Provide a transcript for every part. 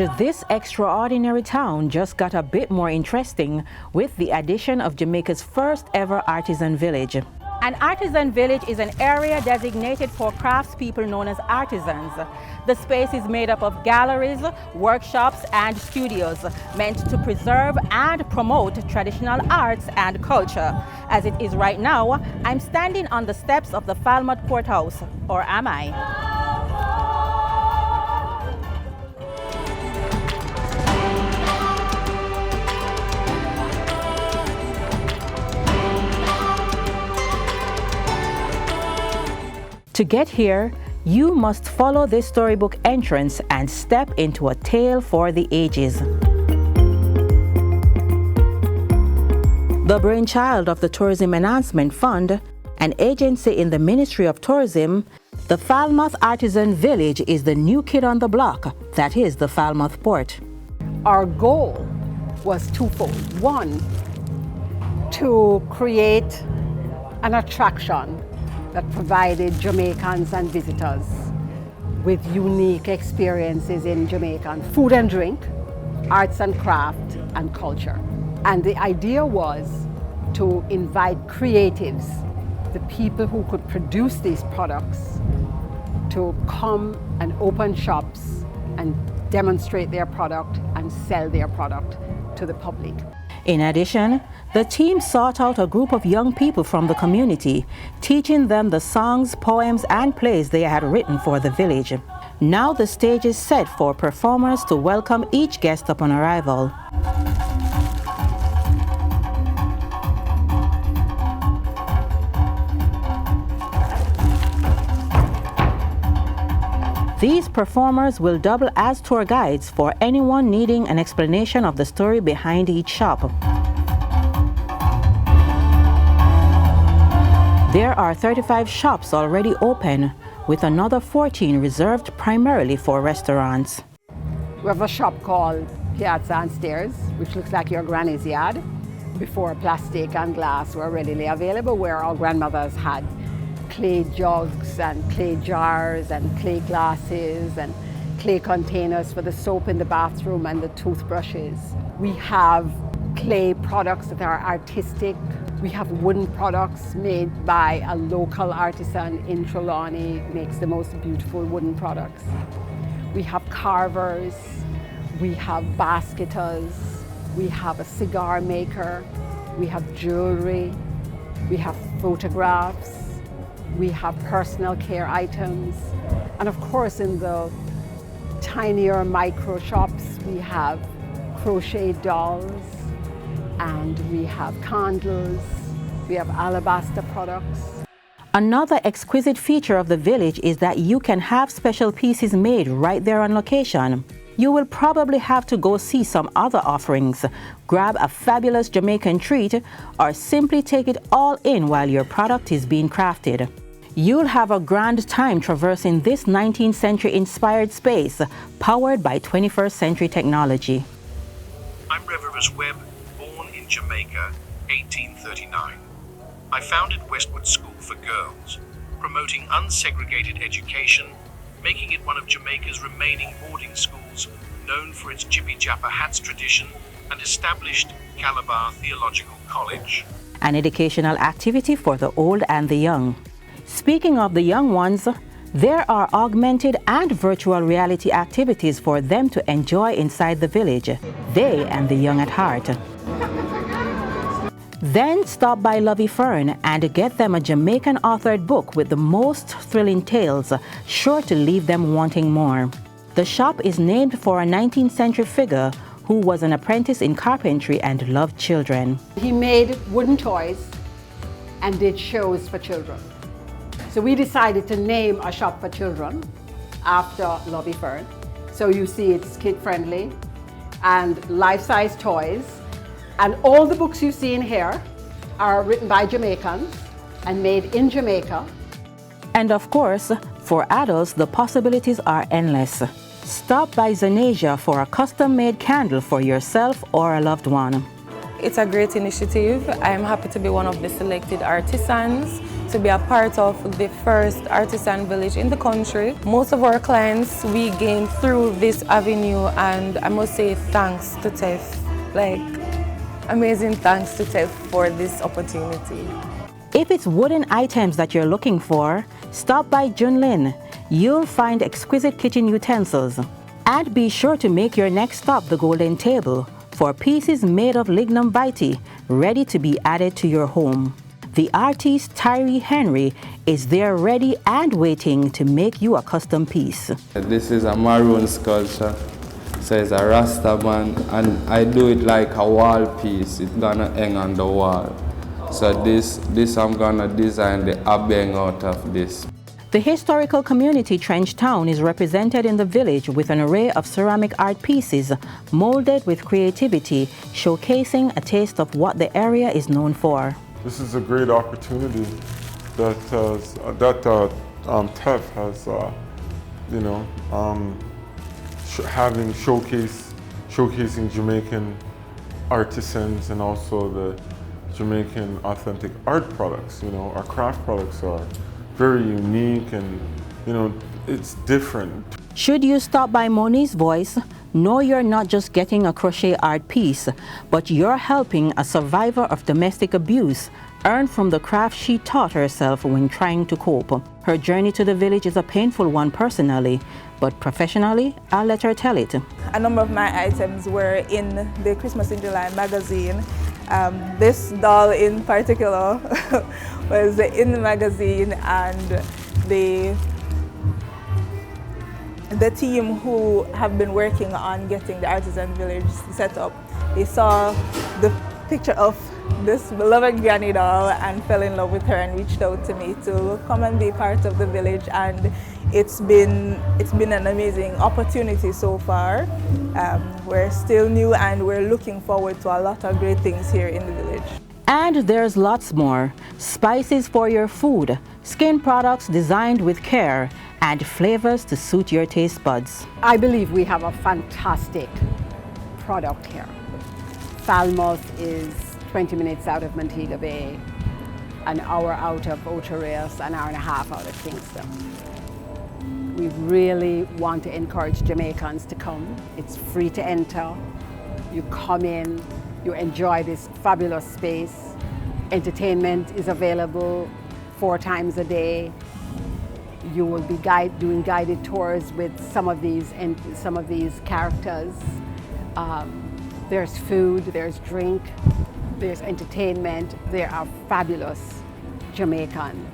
And this extraordinary town just got a bit more interesting with the addition of Jamaica's first ever artisan village. An artisan village is an area designated for craftspeople known as artisans. The space is made up of galleries, workshops, and studios meant to preserve and promote traditional arts and culture. As it is right now, I'm standing on the steps of the Falmouth courthouse, or am I? To get here, you must follow this storybook entrance and step into a tale for the ages. The brainchild of the Tourism Enhancement Fund, an agency in the Ministry of Tourism, the Falmouth Artisan Village is the new kid on the block, that is the Falmouth Port. Our goal was twofold. One, to create an attraction that provided Jamaicans and visitors with unique experiences in Jamaican food and drink, arts and craft, and culture. And the idea was to invite creatives, the people who could produce these products, to come and open shops and demonstrate their product and sell their product to the public. In addition, the team sought out a group of young people from the community, teaching them the songs, poems, and plays they had written for the village. Now the stage is set for performers to welcome each guest upon arrival. These performers will double as tour guides for anyone needing an explanation of the story behind each shop. There are 35 shops already open, with another 14 reserved primarily for restaurants. We have a shop called Piazza and Stairs, which looks like your granny's yard. Before plastic and glass were readily available, where our grandmothers had clay jugs and clay jars and clay glasses and clay containers for the soap in the bathroom and the toothbrushes. We have clay products that are artistic. We have wooden products made by a local artisan in Trelawney, makes the most beautiful wooden products. We have carvers, we have basketers, we have a cigar maker, we have jewelry, we have photographs, we have personal care items, and of course in the tinier micro shops we have crochet dolls, and we have candles, we have alabaster products. Another exquisite feature of the village is that you can have special pieces made right there on location. You will probably have to go see some other offerings, grab a fabulous Jamaican treat, or simply take it all in while your product is being crafted. You'll have a grand time traversing this 19th century inspired space, powered by 21st century technology. I'm Reverus Webb, born in Jamaica, 1839. I founded Westwood School for Girls, promoting unsegregated education, making it one of Jamaica's remaining boarding schools, known for its Jippy Jappa hats tradition, and established Calabar Theological College, an educational activity for the old and the young. Speaking of the young ones, there are augmented and virtual reality activities for them to enjoy inside the village, they and the young at heart. Then stop by Lovey Fern and get them a Jamaican authored book with the most thrilling tales, sure to leave them wanting more. The shop is named for a 19th century figure who was an apprentice in carpentry and loved children. He made wooden toys and did shows for children. So we decided to name a shop for children after Lovey Fern. So you see it's kid-friendly and life-size toys. And all the books you see in here are written by Jamaicans and made in Jamaica. And of course, for adults, the possibilities are endless. Stop by Zanasia for a custom-made candle for yourself or a loved one. It's a great initiative. I'm happy to be one of the selected artisans. to be a part of the first artisan village in the country. Most of our clients we gain through this avenue, and I must say thanks to TEF, like amazing thanks to TEF for this opportunity. If it's wooden items that you're looking for, stop by Junlin. You'll find exquisite kitchen utensils. And be sure to make your next stop the Golden Table for pieces made of lignum vitae ready to be added to your home. The artist Tyree Henry is there ready and waiting to make you a custom piece. This is a maroon sculpture, so it's a Rasta man, and I do it like a wall piece. It's gonna hang on the wall. So this I'm gonna design the abeng out of this. The historical community Trench Town is represented in the village with an array of ceramic art pieces molded with creativity, showcasing a taste of what the area is known for. This is a great opportunity that TEF has, showcasing Jamaican artisans and also the Jamaican authentic art products. Our craft products are very unique and, it's different. Should you stop by Moni's Voice, know you're not just getting a crochet art piece, but you're helping a survivor of domestic abuse earn from the craft she taught herself when trying to cope. Her journey to the village is a painful one personally, but professionally, I'll let her tell it. A number of my items were in the Christmas in July magazine. This doll in particular was in the magazine, and the team who have been working on getting the Artisan Village set up, they saw the picture of this beloved granny doll and fell in love with her and reached out to me to come and be part of the village, and it's been an amazing opportunity so far. We're still new and we're looking forward to a lot of great things here in the village. And there's lots more. Spices for your food, skin products designed with care, and flavors to suit your taste buds. I believe we have a fantastic product here. Falmouth is 20 minutes out of Montego Bay, an hour out of Ocho Rios, an hour and a half out of Kingston. We really want to encourage Jamaicans to come. It's free to enter. You come in, you enjoy this fabulous space. Entertainment is available 4 times a day. You will be doing guided tours with some of these characters. There's food, there's drink, there's entertainment. There are fabulous Jamaican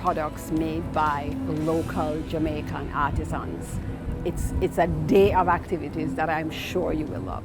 products made by local Jamaican artisans. It's a day of activities that I'm sure you will love.